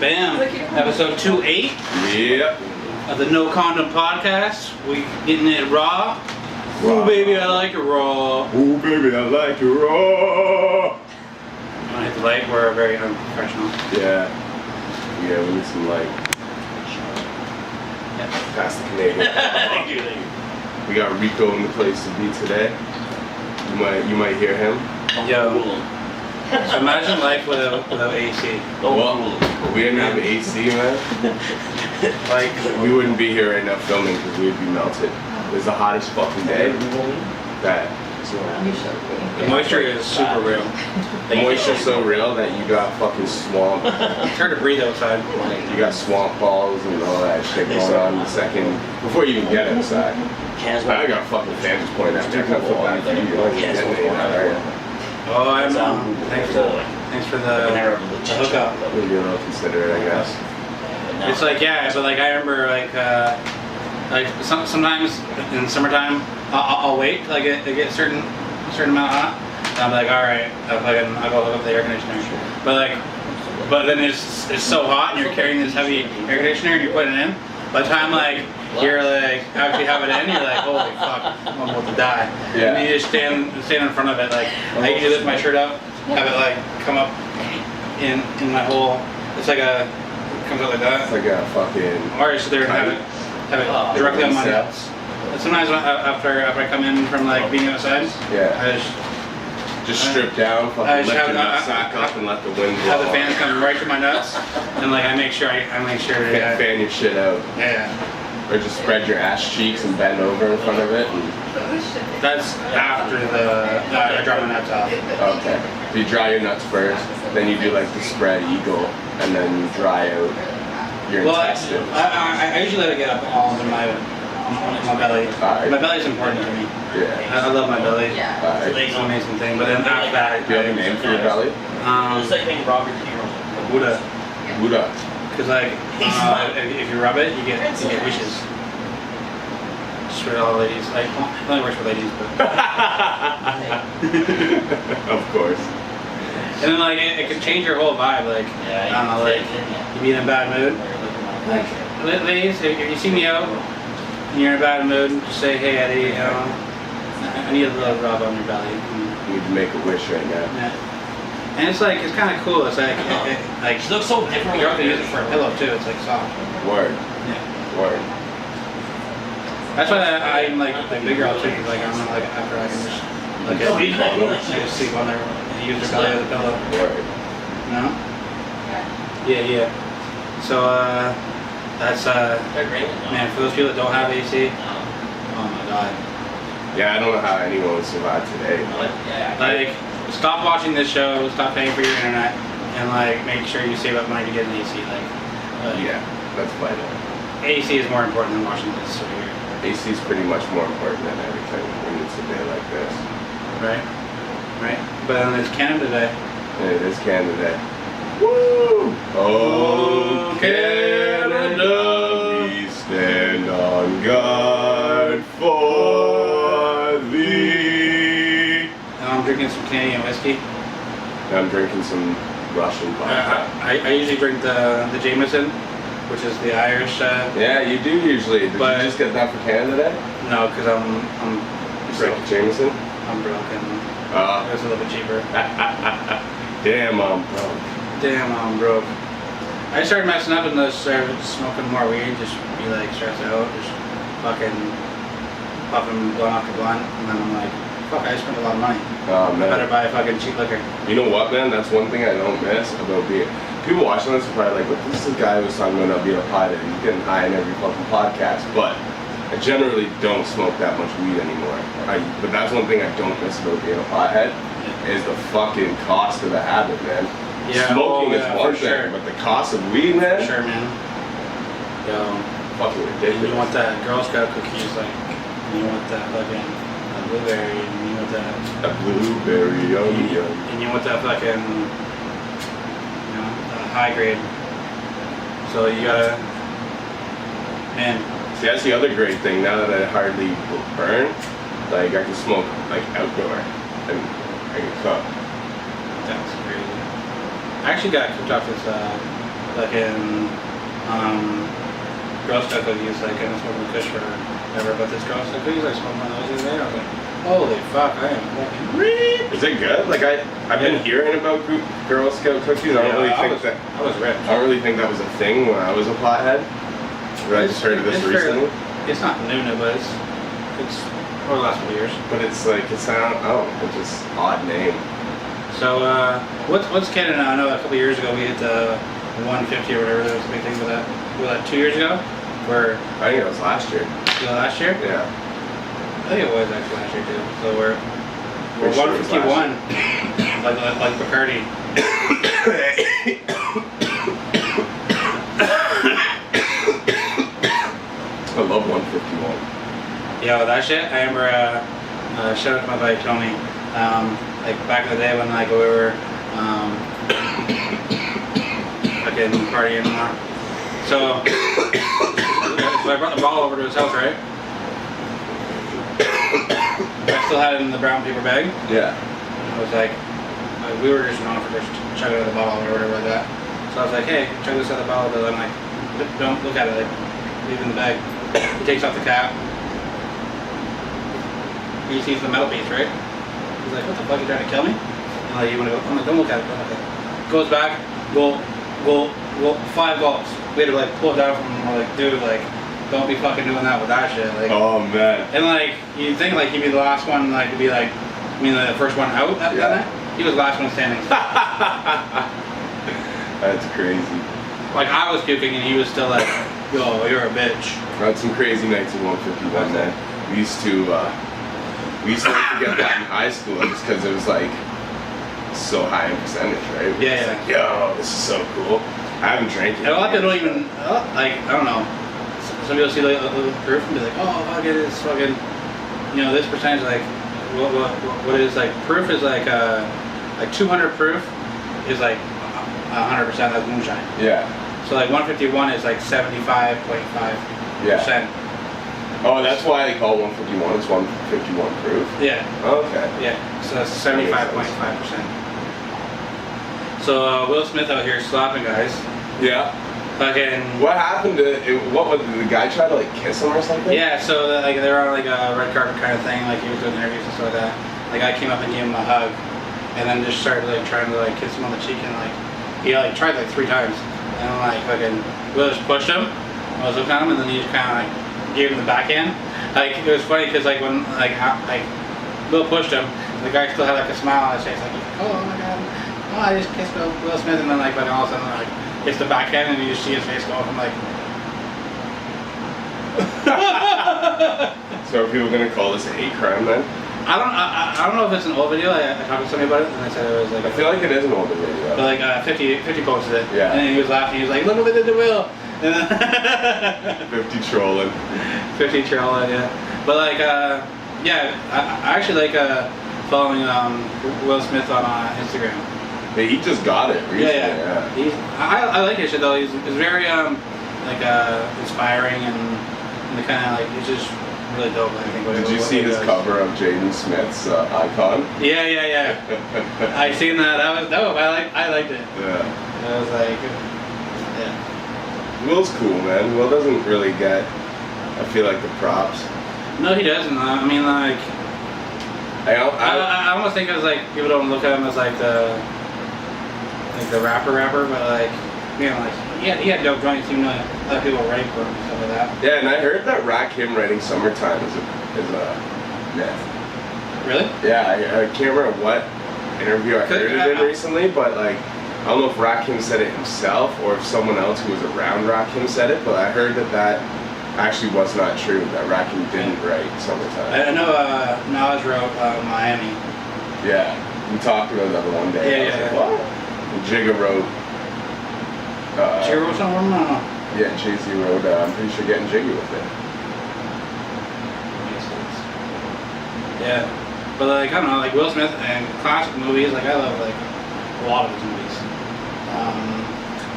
Bam! Episode 28 Yep. of the No Condom Podcast. We getting it raw. Ooh, baby, I like it raw. Ooh, baby, I like it raw. You want to hit the light? We're very unprofessional. Yeah, we need some light. Yeah. Pass the Canadian. Thank you. We got Rico in the place to be today. You might hear him. Yo. So imagine life without AC. Well, we didn't have AC, man. Like, We wouldn't be here right now filming because we'd be melted. It was the hottest fucking day. That the moisture is super real. the moisture's so real that you got fucking swamp. It's hard to breathe outside. You got swamp balls and all that shit going on the second before you even get outside. I got fucking fans just pointing at me. I kind of feel bad for you. You don't get any of that, right? Oh, I'm thanks for the hookup. You're a little considerate, I guess. It's like, yeah, but like I remember like sometimes in summertime I'll wait till I get a certain amount hot, and I'll be like, all right, I'll go hook up the air conditioner. But then it's so hot and you're carrying this heavy air conditioner and you're putting it in. By the time you're actually have it in, you're like, holy fuck, I'm about to die. Yeah. And you just stand in front of it. Like I usually lift my shirt up, have it come up in my whole. It's like it comes out like that. It's like a fucking. Or I sit there and have it directly on my nuts. And sometimes after I come in from being outside, Yeah. I Just strip down, I fucking just lift have your nutsack up and let the wind blow. have the fans come right to my nuts, and I make sure Fan your shit out. yeah. Or just spread your ass cheeks and bend over in front of it. And, That's after I dry my nuts off. okay. So you dry your nuts first, then you do the spread eagle, and then you dry out your intestines. I usually let it get up all in my belly. Alright. My belly's important to me. Yeah. I love my belly. Alright. It's an amazing thing. But then after that, Do you have a name for your belly? It's like being Robert Hero. Buddha. Buddha. Because if you rub it, you get wishes. Just for all ladies. It only works for ladies, but. Of course. And then it can change your whole vibe. I don't know, you be in a bad mood. Ladies, if you see me out and you're in a bad mood, just say, hey Eddie, I need a little rub on your belly. You need to make a wish right now. Yeah. And it's kind of cool. It's She looks so different. you have to use it for a pillow too. It's soft. Word. Yeah. Word. That's why I the bigger opportunities. I don't know, after I can just just sleep on there and use their belly as a pillow. Word. No? Yeah. So that's man, for those people that don't have AC, oh my god. Yeah, I don't know how anyone would survive today. Stop watching this show, stop paying for your internet, and make sure you save up money to get an AC. Yeah, that's vital. AC is more important than watching this over here. AC is pretty much more important than everything when it's a day like this. Right? But then it's Canada Day. And it is Canada Day. Woo! Oh, Canada, we stand on guard for thee. Now I'm drinking some Canadian whiskey. I'm drinking some Russian vodka. I usually drink the Jameson, which is the Irish. Yeah, you do usually. Did you just get that for Canada Day? No, because I'm Drink Jameson? I'm broke and it's a little bit cheaper. Damn, I'm broke. Damn, I'm broke. I started messing up and started smoking more weed, just be stressed out, just fucking puffing blunt after blunt, and then I'm like, fuck, I spent a lot of money. Oh, man. I better buy a fucking cheap liquor. You know what, man? That's one thing I don't miss about being. People watching this are probably like, what this is the guy who was talking about not being a pothead. He's getting high in every fucking podcast. But I generally don't smoke that much weed anymore. But that's one thing I don't miss about being a pothead is the fucking cost of the habit, man. Yeah, Smoking is one thing, sure. but the cost of weed, man, Sure, man. Yo, fucking and ridiculous. you want that Girl Scout cookies, and you want that fucking blueberry, and you want that, A blueberry, yum. and you want that fucking, high grade. So you gotta, man. See, that's the other great thing. Now that I hardly burn, I can smoke outdoor and I can cook. That's crazy. I actually got kicked off this fucking Girl Scout cookies. Like, I've been smoking Kush forever, but this Girl Scout cookies, I smoked one of those the other day. I was like, holy fuck, I am fucking ripped. Is it good? Like I've been hearing about Girl Scout cookies. I don't really think that. I was ripped. I don't really think that was a thing when I was a pothead. But I just heard of this recently. It's not new, but it's over the last few years. But it's like it's it's just odd name. So what's Canada now? I know a couple years ago we hit the 150 or whatever. There was a big thing with that. Was that 2 years ago? Where I think it was last year. Last year? Yeah. I think it was actually last year too. So we're Sure 151, like Bacardi. I love 151. Yeah, that shit. I remember. Shout out to my buddy Tony. Like back in the day when like we were fucking partying and all. So I brought the bottle over to his house, right? I still had it in the brown paper bag. Yeah. I was like, we were just known for just chugging out of the bottle or whatever like that. So I was like, hey, chug this out of the bottle, but I'm like, don't look at it, like, leave it in the bag. He takes off the cap. He sees the metal piece, right? He's like, what the fuck, you trying to kill me? And like, you want to go, I'm like, don't look at it, don't look at it. Goes back, go, 5 gulps. We had to like pull it down from him, we're like, dude, like, don't be fucking doing that with that shit. Like, oh man. and like, you'd think like he'd be the last one, like to be like, I mean the first one out that night? He was the last one standing. That's crazy. Like I was puking and he was still like, yo, you're a bitch. I had some crazy nights in 151, man. We used to like to get that in high school just because it was like so high in percentage, right? Yeah, like, yo, this is so cool. I haven't drank it. And a lot of people don't even, like, I don't know. Some people see like a little proof and be like, oh, fuck it, it's fucking, you know, this percentage, like, what is like, proof is like 200 proof is like 100%, that's moonshine. Yeah. So like 151 is like 75.5%. Yeah. Oh, that's why they call 151. It's 151 proof. Yeah. Okay. Yeah. So that's 75.5%. So Will Smith out here slapping guys. Yeah. Fucking. What happened to it? What was the guy try to like kiss him or something? Yeah. So like they were on like a red carpet kind of thing. Like he was doing interviews and stuff like that. The guy came up and gave him a hug, and then just started like trying to like kiss him on the cheek, and like he like tried like 3 times, and then like fucking Will just pushed him. I was looking at him, and then he just kind of like gave him the backhand. Like it was funny because like when like Will pushed him, the guy still had like a smile on his face, like oh my god, oh I just kissed Will Smith, and then like all of a sudden like hits the backhand, and you just see his face go off. I'm like. So are people gonna call this a hate crime then? I don't know if it's an old video. I talked to somebody about it, and they said it was like. I feel like it is an old video. But like 50 posted it. Yeah. And then he was laughing. He was like, "Look what they did to Will." 50 trolling. 50 trolling, yeah. But like, yeah, I actually like following Will Smith on Instagram. Yeah, he just got it recently. Yeah. I like his shit though. He's very like inspiring and the kind of like he's just really dope. I think. Did you see his cover of Jaden Smith's icon? Yeah. I seen that. That was dope. I liked it. Yeah. I was like, yeah. Will's cool, man. Will doesn't really get, I feel like, the props. No, he doesn't. I mean, like, I almost think it was like people don't look at him as like the rapper, but like, you know, like he had dope joints. Even though a lot of people writing for him and stuff like that. Yeah, and I heard that Rakim writing "Summertime" is a myth. Really? Yeah, I can't remember what interview I heard it in recently, but like. I don't know if Rakim said it himself or if someone else who was around Rakim said it, but I heard that actually was not true, that Rakim didn't write "Summertime." I know Nas wrote Miami. Yeah, we talked about that the one day. Yeah. Like, what? And Jigga wrote... Jigga wrote something? I don't know. Yeah, Jay-Z wrote, I'm pretty sure Getting Jiggy with it. Makes sense. Yeah. But like, I don't know, like Will Smith and classic movies, like I love like a lot of his movies.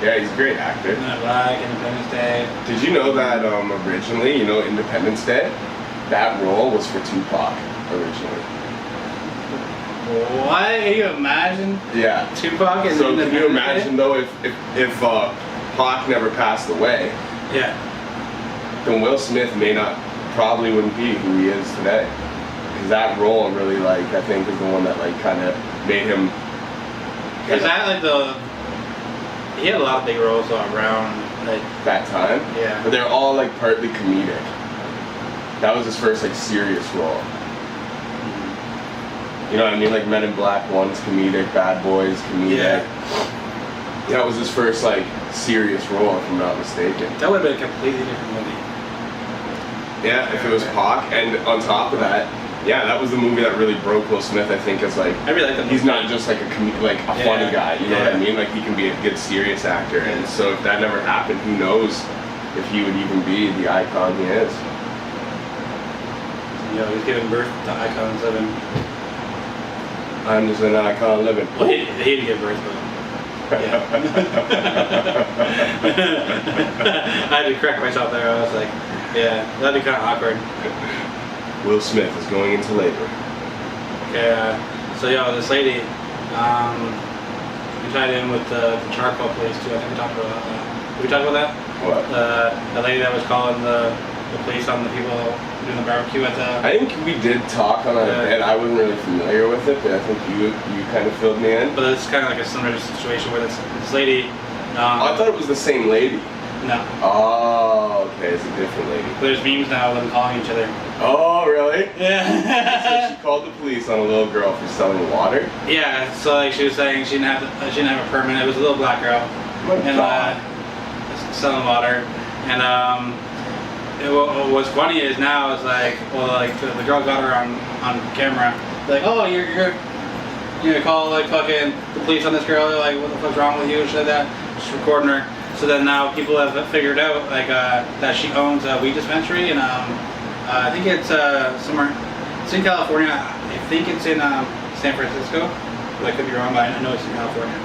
Yeah, he's a great actor. Men in Black, Independence Day. Did you know that originally, Independence Day, that role was for Tupac originally? What? Can you imagine? Yeah. Tupac and so can you Independence imagine Day? though if Pac never passed away, Yeah. then Will Smith probably wouldn't be who he is today. Because that role really, like, I think is the one that, like, kind of made him. Is that like he had a lot of big roles around like that time? Yeah. But they're all, like, partly comedic. That was his first, like, serious role. You know what I mean? Like Men in Black 1's comedic, Bad Boys comedic. Yeah. That was his first, like, serious role, if I'm not mistaken. That would have been a completely different movie. Yeah, if it was Pac, and on top of that, yeah, that was the movie that really broke Will Smith, I think, as, like, I really like that movie. he's not just like a funny guy, you know what I mean? Like, he can be a good serious actor, and so if that never happened, who knows if he would even be the icon he is. You know, he's giving birth to icons living. I'm just an icon living. Well, he didn't give birth, but yeah. I had to correct myself there. I was like, yeah, that'd be kind of awkward. Will Smith is going into labor. Okay, so this lady, we tied in with the charcoal police too. I think we talked about that. Did we talk about that? What? The lady that was calling the police on the people doing the barbecue at the. I think we did talk on that bit. I wasn't really familiar with it, but I think you kind of filled me in. But it's kind of like a similar situation where this lady. I thought it was the same lady. No. Oh, okay, it's a different lady. There's memes now of them calling each other. Oh, really? Yeah. So she called the police on a little girl for selling water? Yeah, so like she was saying she didn't have a permit. It was a little black girl. Oh my God. Selling water. And what's funny is now is like, well, like the girl got her on camera. Like, oh, you're gonna call like fucking the police on this girl? Like, what the fuck's wrong with you? And shit like that. Just recording her. So then now people have figured out like that she owns a weed dispensary, and I think it's somewhere. It's in California. I think it's in San Francisco. But I could be wrong, but I know it's in California.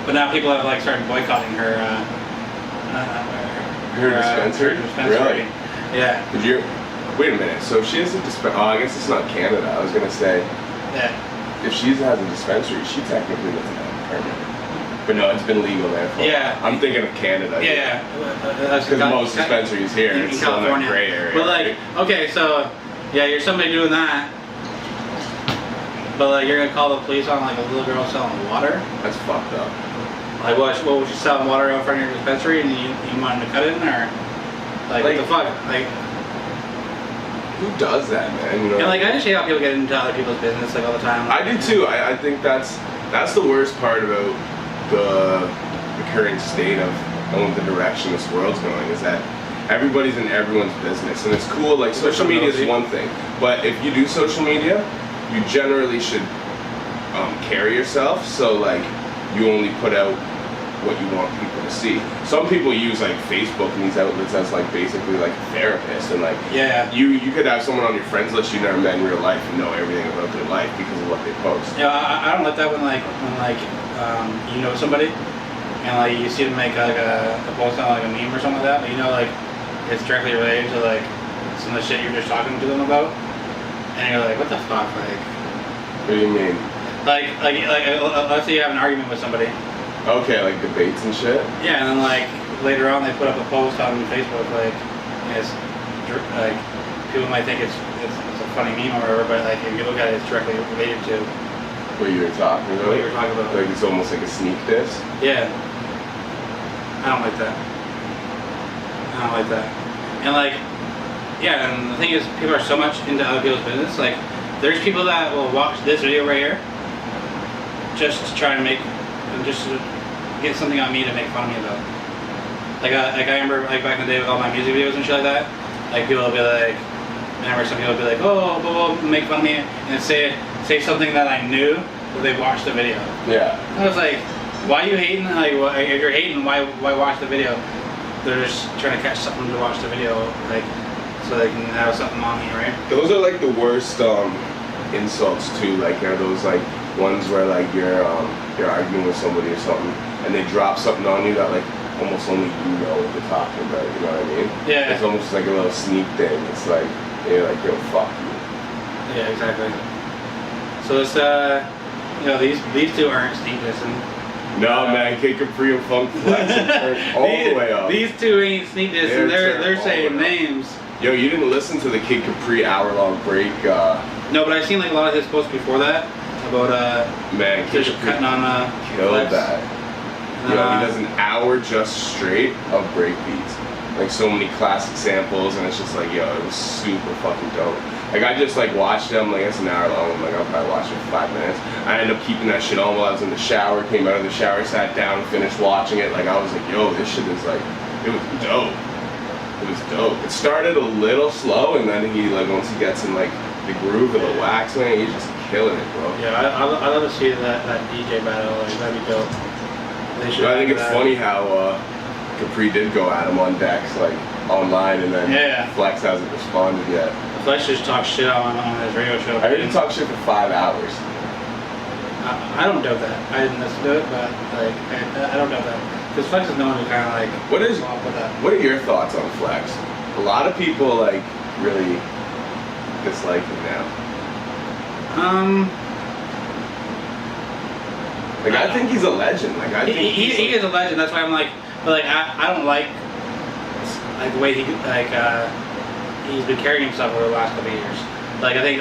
But now people have like started boycotting her dispensary? Really? Yeah. Wait a minute. So if she has a dispensary, I guess it's not Canada. I was gonna say. Yeah. If she has a dispensary, she technically doesn't have a permit. But no, it's been legal there for a while. I'm thinking of Canada. Yeah. Because most dispensaries here, it's still in that gray area. But like, okay, so yeah, you're somebody doing that, but like you're gonna call the police on like a little girl selling water. That's fucked up. Like what was she selling water out front of your dispensary and you wanted to cut in, or like what the fuck? Like who does that, man? You know. And like I just hate how people get into other people's business like all the time. I do too. I think that's the worst part about the current state of the direction this world's going, is that everybody's in everyone's business, and it's cool. Like social media is one thing, but if you do social media, you generally should carry yourself. So like you only put out what you want people to see. Some people use like Facebook and these outlets as like basically like a therapist, and like you could have someone on your friends list you never met in real life and know everything about their life because of what they post. Yeah, I don't like that when you know somebody and like you see them make like a post on like a meme or something like that, but you know like it's directly related to like some of the shit you're just talking to them about, and you're like, what the fuck, like. What do you mean? Like let's say you have an argument with somebody. Okay, like debates and shit? Yeah, and then like later on they put up a post on Facebook like it's like people might think it's a funny meme or whatever, but like if you look at it, it's directly related to what you were talking about. What you were talking about. Like it's almost like a sneak diss? Yeah. I don't like that. And like, yeah, and the thing is, people are so much into other people's business. Like, there's people that will watch this video right here just to try and just to get something on me to make fun of me about. Like I remember like back in the day with all my music videos and shit like that. Like people will be like, some people will be like, oh, make fun of me and say something that I knew, but they watched the video. Yeah. I was like, why are you hating? Like, if you're hating, why watch the video? They're just trying to catch something to watch the video, like, so they can have something on me, right? Those are like the worst insults too. Like, are those like ones where like you're arguing with somebody or something, and they drop something on you that like almost only you know what they're talking about. You know what I mean? Yeah. It's almost like a little sneak thing. It's like you're like, yo, fuck you. Yeah, exactly. So it's these two aren't sneak dissing. No, man, Kid Capri and Funk Flex turned all the way up. These two ain't sneak this, and they're saying names. Yo, you didn't listen to the Kid Capri hour-long break? No, but I've seen like a lot of his posts before that about man, Kid just Capri cutting on killed Flex. that. Yo, he does an hour just straight of break beats. Like so many classic samples, and it's just like, yo, it was super fucking dope. Like I just like watched them, like it's an hour long. I'm like, I'll probably watch it for 5 minutes. I ended up keeping that shit on while I was in the shower. Came out of the shower, sat down, finished watching it. Like I was like, yo, this shit is like, it was dope. It was dope. It started a little slow, and then he like once he gets in like the groove of the wax, man, he's just killing it, bro. Yeah, I'd love to see that DJ battle. Like that'd be dope. They should. I think have it's that. funny how Capri did go at him on decks, like online, and then Flex hasn't responded yet. Flex just talks shit on his radio show. I heard him talk shit for 5 hours. I don't doubt that. I didn't listen to it, but like I don't doubt that. Because Flex is known to kind of like go off with that. What are your thoughts on Flex? A lot of people like really dislike him now. Like I think he's a legend. Like I think he is a legend. That's why I'm like, but like I don't like the way he he's been carrying himself over the last couple of years. Like I think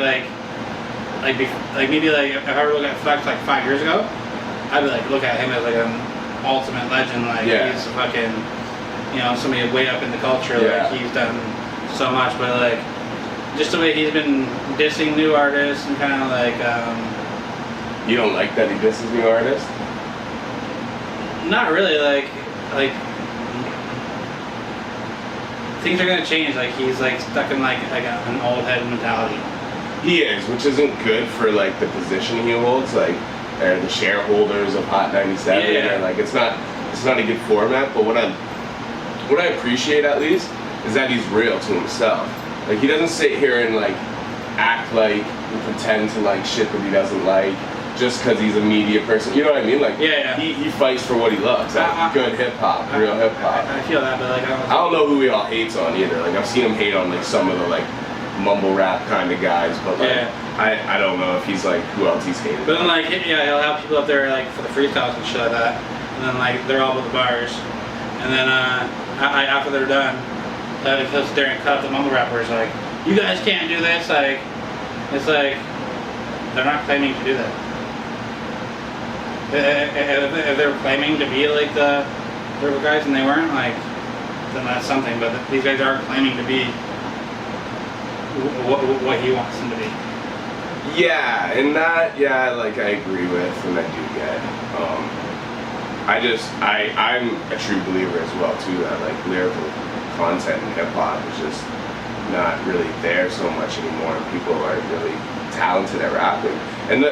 maybe if I were to look at Flex like 5 years ago, I'd be like look at him as like an ultimate legend. Like he's a fucking somebody way up in the culture. Yeah. Like he's done so much, but like just the way he's been dissing new artists and kind of like. You don't like that he disses new artists? Not really. Like things are gonna change. Like he's like stuck in like an old head mentality. He is, which isn't good for like the position he holds. Like they're the shareholders of Hot 97. Yeah. And, like it's not a good format. But what I appreciate at least is that he's real to himself. Like he doesn't sit here and like act like and pretend to like shit that he doesn't like just because he's a media person. You know what I mean? Like he fights for what he loves. Like good hip hop, real hip hop. I feel that, but like I don't know who he all hates on either. Like I've seen him hate on like some of the like mumble rap kind of guys, but like I don't know if he's like who else he's hated. But then like he'll have people up there like for the freestyles and shit like that, and then like they're all with the bars, and then after they're done, he'll sit there and cut up the mumble rappers like, you guys can't do this. Like it's like they're not claiming to do that. If they were claiming to be like the river guys and they weren't, like, then that's something. But these guys are claiming to be what he wants them to be. Yeah, and that, like I agree with and I do get. I'm a true believer as well too that like lyrical content in hip hop is just not really there so much anymore, and people are really talented at rapping, and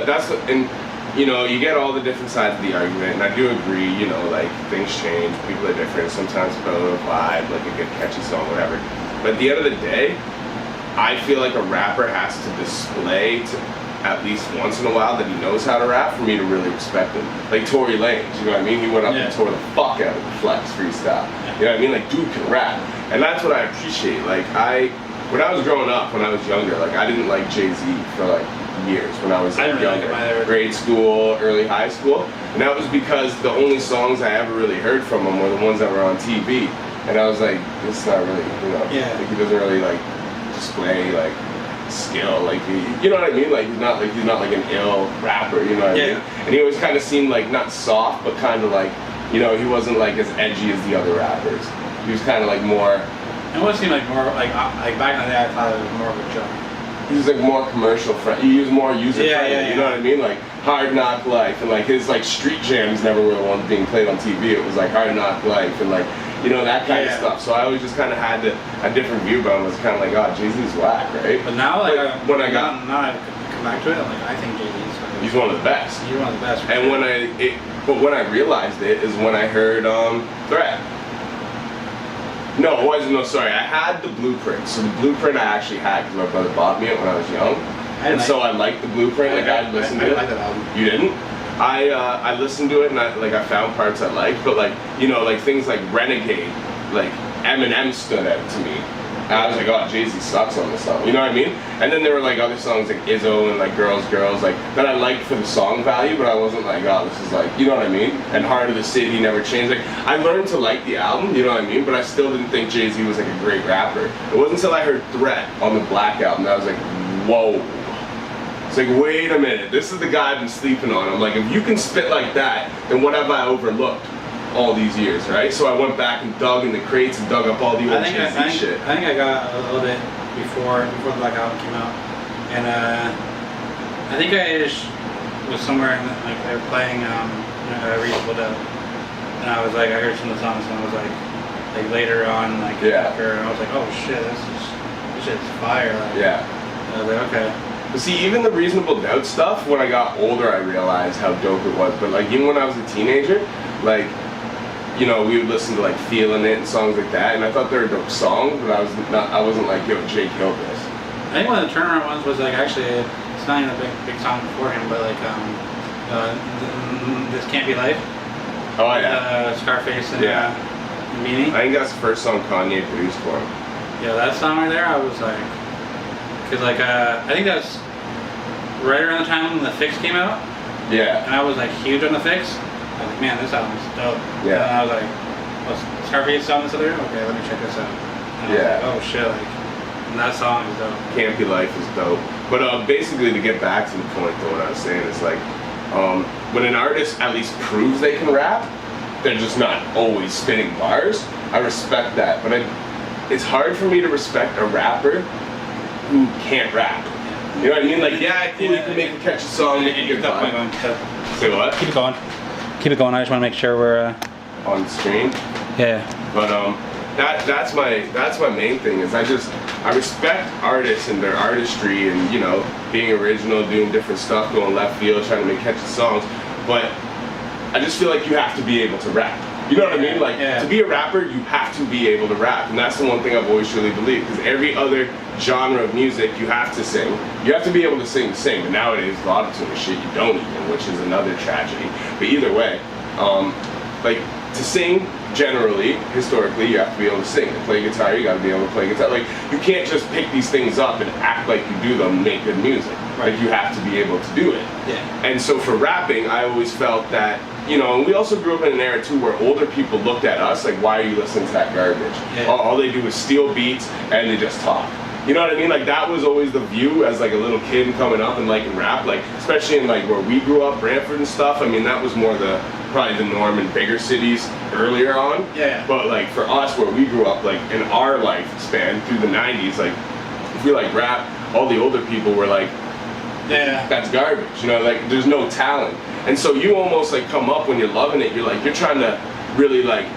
you get all the different sides of the argument, and I do agree, like things change, people are different, sometimes about a vibe, like a good catchy song, whatever. But at the end of the day, I feel like a rapper has to display at least once in a while that he knows how to rap for me to really respect him. Like Tory Lanez, you know what I mean? He went up and tore the fuck out of the Flex freestyle. You know what I mean? Like dude can rap. And that's what I appreciate. Like when I was growing up, when I was younger, like I didn't like Jay-Z for like years when I was younger, grade school, early high school, and that was because the only songs I ever really heard from him were the ones that were on TV, and I was like, this is not really, like he doesn't really like display like skill, like you know what I mean? Like he's not like an ill rapper, you know what I mean? And he always kind of seemed like not soft, but kind of like, he wasn't like as edgy as the other rappers. He was kind of like more. It always seemed like more like back in the day I thought it was more of a joke. He was like more commercial friendly. He was more user friendly. You know what I mean? Like Hard Knock Life, and like his like street jams never were the ones being played on TV. It was like Hard Knock Life and like that kind of stuff. So I always just kind of had a different view about him. It was kind of like, oh, Jay-Z's whack, right? But now like now I come back to it, like I think Jay-Z's he's one of the best. He's one of the best. And when I realized it is when I heard Threat. No, it wasn't. No, sorry. I had the Blueprint. So the Blueprint I actually had because my brother bought me it when I was young, so I liked the Blueprint. Like I listened to it. I like that album. You didn't? I listened to it and I found parts I liked, but like like things like Renegade, like Eminem stood out to me. And I was like, oh, Jay-Z sucks on this song. You know what I mean? And then there were like other songs like Izzo and like Girls, like that I liked for the song value, but I wasn't like, oh, this is like, you know what I mean? And Heart of the City never changed. Like I learned to like the album, you know what I mean? But I still didn't think Jay-Z was like a great rapper. It wasn't until I heard Threat on the Black album that I was like, whoa. It's like, wait a minute, this is the guy I've been sleeping on. I'm like, if you can spit like that, then what have I overlooked all these years, right? So I went back and dug in the crates and dug up all the old Jay-Z shit. I think I got a little bit before the Black Album came out, and I think I just was somewhere in like they were playing Reasonable Doubt, and I was like, I heard some of the songs, and I was like later on, like after, and I was like, oh shit, this shit's fire. Like, yeah. I was like, okay. But see, even the Reasonable Doubt stuff, when I got older, I realized how dope it was. But like even when I was a teenager, like, you know, we would listen to like Feeling It and songs like that, and I thought they were dope songs, but I wasn't like, yo, Jay killed this. I think one of the turnaround ones was like, actually, it's not even a big song before him, but like This Can't Be Life. Oh yeah. Scarface and Beanie. I think that's the first song Kanye produced for him. Yeah, that song right there, I was like, cause like I think that was right around the time when The Fix came out. Yeah. And I was like huge on The Fix. I was like, man, this album's dope. Yeah. And I was like, oh, Scarface on this other? Okay, let me check this out. And I was like, oh shit, like, and that song is dope. Can't Be Life is dope. But basically, to get back to the point, though, what I was saying is like, when an artist at least proves they can rap, they're just not always spitting bars. I respect that, but it's hard for me to respect a rapper who can't rap. You know what I mean? Like, yeah, cool, you can make a catchy song, make a good vibe. Say what? Keep it going. Keep it going. I just want to make sure we're on the screen. Yeah. But that's my main thing is I respect artists and their artistry and, you know, being original, doing different stuff, going left field, trying to make catchy songs. But I just feel like you have to be able to rap. You know what I mean? Like, to be a rapper, you have to be able to rap. And that's the one thing I've always truly believed. Because every other genre of music, you have to sing. You have to be able to sing. But nowadays, a lot of tune shit you don't even, which is another tragedy. But either way, like, to sing, generally, historically, you have to be able to sing. To play guitar, you gotta be able to play guitar. Like, you can't just pick these things up and act like you do them and make good music. Right. Like, you have to be able to do it. Yeah. And so for rapping, I always felt that, you know, and we also grew up in an era too where older people looked at us like, why are you listening to that garbage? Yeah. All they do is steal beats and they just talk. You know what I mean? Like, that was always the view as like a little kid coming up and liking rap. Like, especially in like where we grew up, Brantford and stuff. I mean, that was more probably the norm in bigger cities earlier on. Yeah. But like for us, where we grew up, like in our lifespan through the 90s, like if we like rap, all the older people were like, that's garbage. You know, like there's no talent. And so you almost like come up when you're loving it, you're trying to really like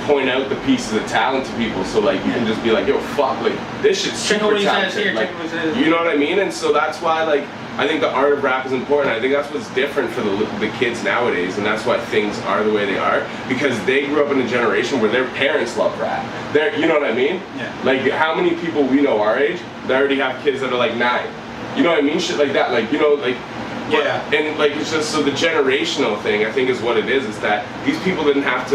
point out the pieces of talent to people, so like you can just be like, yo, fuck, like this shit's super talented. Like, you know what I mean? And so that's why like I think the art of rap is important. I think that's what's different for the kids nowadays, and that's why things are the way they are, because they grew up in a generation where their parents love rap. You know what I mean? Yeah. Like how many people we know our age, they already have kids that are like 9. You know what I mean? Shit like that. Like, you know, like. Yeah. And like it's just so the generational thing I think is what it is that these kids didn't have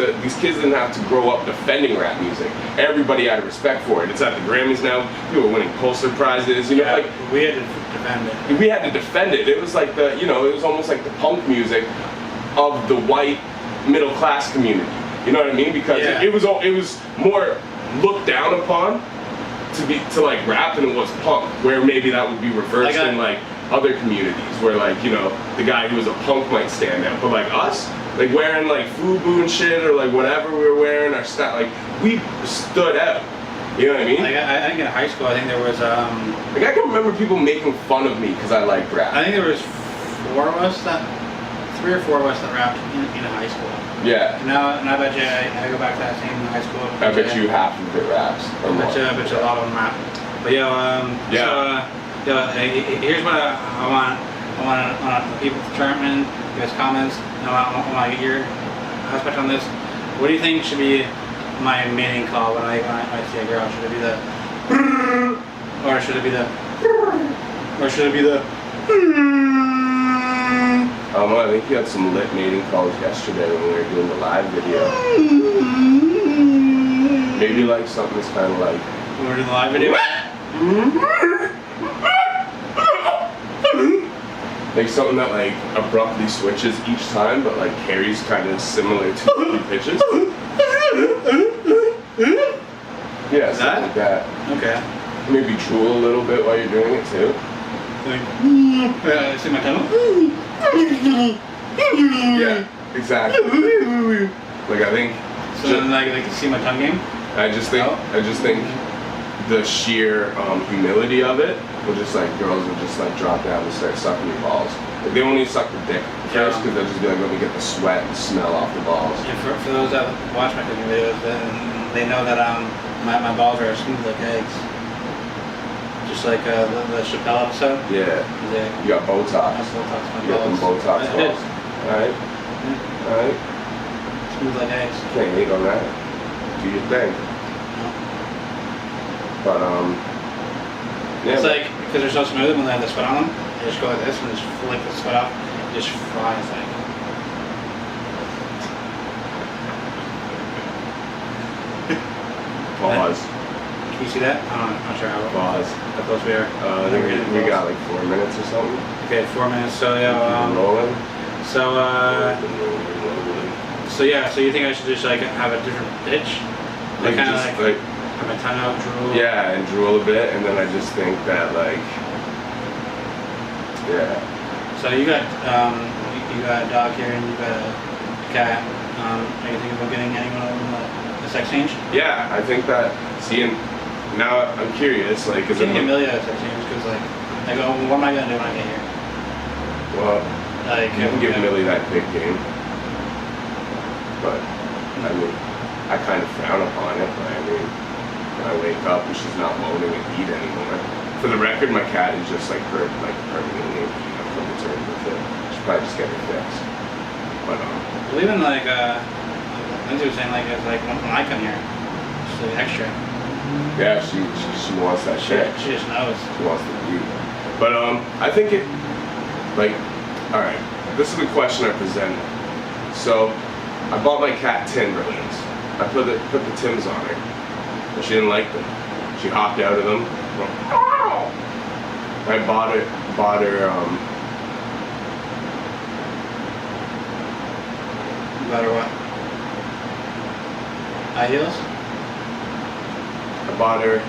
to grow up defending rap music. Everybody had a respect for it. It's at the Grammys now. People are winning Pulitzer prizes. You know, like we had to defend it. We had to defend it. It was like it was almost like the punk music of the white middle class community. You know what I mean? Because it was more looked down upon to like rap than it was punk, where maybe that would be reversed in like other communities where like, you know, the guy who was a punk might stand out, but like us, like wearing like FUBU and shit or like whatever we were wearing, our stuff, like we stood out. You know what I mean? Like I think in high school, I think there was like I can remember people making fun of me because I liked rap. I think there was 3 or 4 of us that rapped in high school. Yeah. And I bet you I go back to that same high school. I bet you half of it raps. I bet you a lot of them rap. But here's what I want the people to chime in, give us comments. I want to get your aspect on this. What do you think should be my mating call when I see a girl? Should it be the or should it be the I don't know, I think you had some lit mating calls yesterday when we were doing the live video. Maybe like something that's kind of like When we're doing the live video. Like something that like abruptly switches each time, but like carries kind of similar to the pitches. Yeah, something like that. Okay. Maybe drool a little bit while you're doing it too. Like, see my tongue? Yeah, exactly. Like I think. So then like you see my tongue game? I just think the sheer humility of it will just like girls will just like drop down and start sucking your balls. Like, they won't even suck the dick first because they'll just be like, let me get the sweat and smell off the balls. Yeah, for those that watch my cooking videos, they know that my balls are smooth like eggs. Just like the Chappelle episode. Yeah. You got Botox. I Botox my You got them balls. Botox I did. balls. Alright. Yeah. Alright. Smooth like eggs. Can't hate on that. Do your thing. No. But yeah. It's like, because they're so smooth when they have the sweat on them, they just go like this and just flick the sweat off, it just fries like. Pause. Can you see that? I'm not sure how Pause. close we are. I think we got like 4 minutes or something. Okay, 4 minutes. So yeah. Rolling. So yeah. So you think I should just like have a different pitch? Like kind of just like have my tongue out, drool. Yeah, and drool a bit, and then I just think that like, yeah. So you got you got a dog here and you got a cat. Are you thinking about getting anyone of them a sex change? Yeah, I think that. See, and now I'm curious, like, is it? Get Amelia a sex change because like, I go, what am I gonna do when I get here? Well, Like, you can give Millie that big game, but I mean, I kind of frown upon it. But I mean, when I wake up and she's not moaning and eat anymore. For the record, my cat is just like permanently concerned with it. Should probably just get it fixed. But well, even like Lindsay was saying like it's like when I come here, it's like extra. yeah, she wants that shit. She just knows. She wants to eat. But I think it, like, all right. This is the question I presented. So, I bought my cat Timberlands. I put the Tims on her, but she didn't like them. She hopped out of them. I bought her. About her what? High heels? I bought her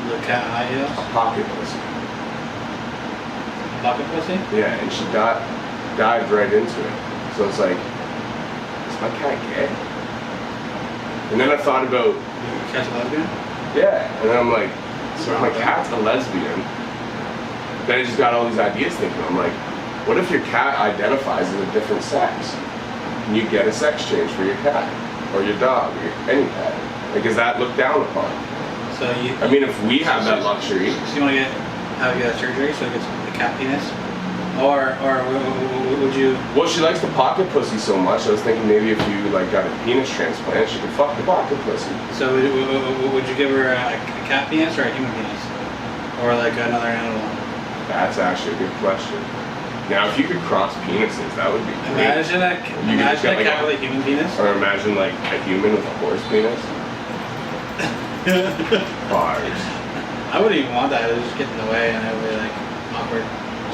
The cat high heels? a pocket pussy. Pocket pussy? Yeah, and she dived right into it. So it's like, is my cat gay? And then I thought about, Cat's a lesbian? yeah, and then I'm like, so if my cat's a lesbian, then I just got all these ideas thinking. I'm like, what if your cat identifies as a different sex? Can you get a sex change for your cat? Or your dog, or any pet? Like, is that looked down upon? So you. I mean, if we have that luxury. So you want to have a surgery so it gets a cat penis? Or would you? Well, she likes the pocket pussy so much. I was thinking maybe if you like got a penis transplant, she could fuck the pocket pussy. So would you give her a cat penis or a human penis? Or like another animal? That's actually a good question. Now, if you could cross penises, that would be great. Imagine a cat with a human penis. Or imagine like a human with a horse penis. Bars. I wouldn't even want that. It would just get in the way and it would be like awkward.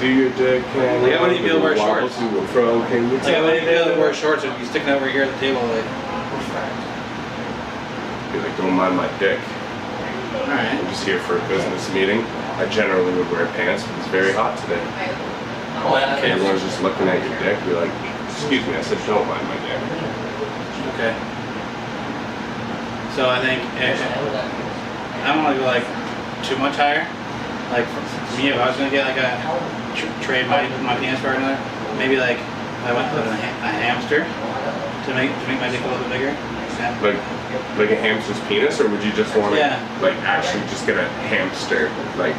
Do your dick can Like, I wouldn't be able to wear wobble shorts. to and fro, can you Like I wouldn't even be able to wear shorts. It would be sticking over here at the table like. Be like, don't mind my dick. Alright. I'm just here for a business meeting. I generally would wear pants, but it's very hot today. Oh, yeah. Okay, everyone's just looking at your dick. Be like, excuse me, I said don't mind my dick. Okay. So I think I don't want to go like too much higher. Like for me, if I was gonna get like a trade my penis for another, maybe like I went with a hamster to make my dick a little bit bigger. Yeah. Like a hamster's penis, or would you just want to Yeah. like actually just get a hamster like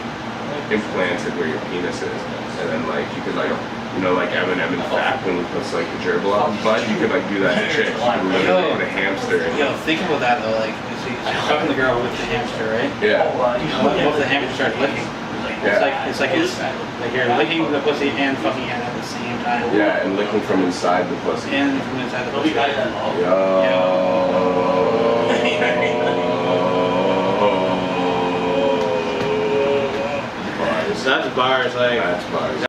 implanted where your penis is, and then like you could like like Eminem in Fat when he puts like the gerbil up his butt, you could like do that to chicks. You could literally put a hamster in. Yo, think about that though. Like, she's fucking the girl with the hamster, right? Yeah. What if the hamster starts licking? Yeah. It's like you're licking the pussy and fucking it at the same time. Yeah, and licking from inside the pussy. And from inside the pussy. Yo. That's bars. Like That's bars.